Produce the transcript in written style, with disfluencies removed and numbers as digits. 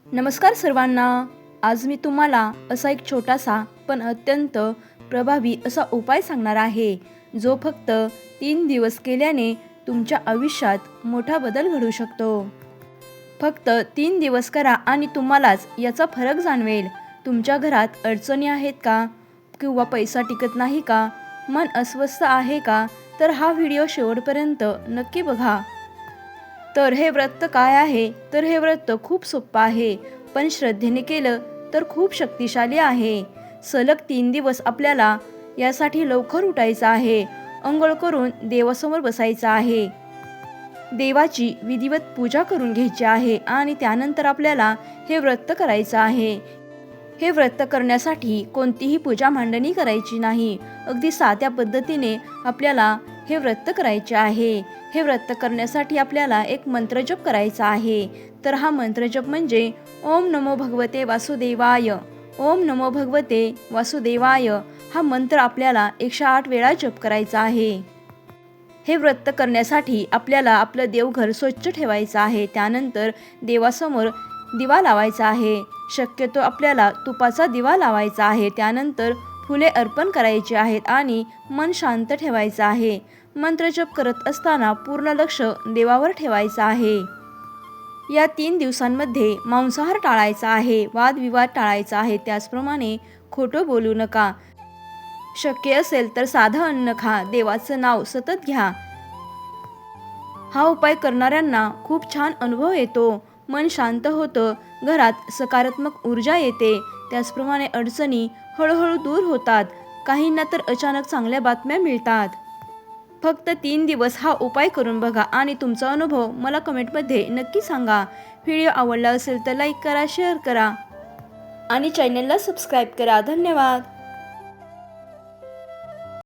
नमस्कार सर्वांना. आज मी तुम्हाला असा एक छोटासा पण अत्यंत प्रभावी असा उपाय सांगणार आहे, जो फक्त 3 दिवस केल्याने तुमच्या आयुष्यात मोठा बदल घडू शकतो. फक्त 3 दिवस करा आणि तुम्हालाच याचा फरक जाणवेल. तुमच्या घरात अडचणी आहेत का? किंवा पैसा टिकत नाही का? मन अस्वस्थ आहे का? तर हा व्हिडिओ शेवटपर्यंत नक्की बघा. तर हे व्रत काय आहे? तर हे व्रत खूप सोपं आहे, पण श्रद्धेने केलं तर खूप शक्तिशाली आहे. सलग 3 दिवस आपल्याला यासाठी लवकर उठायचं आहे. अंघोळ करून देवासमोर बसायचं आहे. देवाची विधिवत पूजा करून घ्यायची आहे आणि त्यानंतर आपल्याला हे व्रत करायचं आहे. हे व्रत करण्यासाठी कोणतीही पूजा मांडणी करायची नाही. अगदी साध्या पद्धतीने आपल्याला हे व्रत करायचे आहे. हे व्रत करण्यासाठी आपल्याला एक मंत्रजप करायचा आहे. तर हा मंत्रजप म्हणजे ओम नमो भगवते वासुदेवाय. ओम नमो भगवते वासुदेवाय हा मंत्र आपल्याला 108 वेळा जप करायचा आहे. हे व्रत करण्यासाठी आपल्याला आपलं देवघर स्वच्छ ठेवायचं आहे. त्यानंतर देवासमोर दिवा लावायचा आहे. शक्यतो आपल्याला तुपाचा दिवा लावायचा आहे. त्यानंतर फुले अर्पण करायची आहेत आणि मन शांत ठेवायचं आहे. मंत्रजप करत असताना पूर्ण लक्ष देवावर ठेवायचं आहे. या 3 दिवसांमध्ये मांसाहार टाळायचा आहे, वादविवाद टाळायचा आहे. त्याचप्रमाणे खोटं बोलू नका. शक्य असेल तर साधं अन्न खा. देवाचं नाव सतत घ्या. हा उपाय करणाऱ्यांना खूप छान अनुभव येतो. मन शांत होतं. घरात सकारात्मक ऊर्जा येते. त्याचप्रमाणे अडचणी हळूहळू दूर होतात. काहींना तर अचानक चांगल्या बातम्या मिळतात. फक्त 3 दिवस हा उपाय करून बघा आणि तुमचा अनुभव मला कमेंटमध्ये नक्की सांगा. व्हिडिओ आवडला असेल तर लाईक करा, शेअर करा आणि चॅनलला सबस्क्राईब करा. धन्यवाद.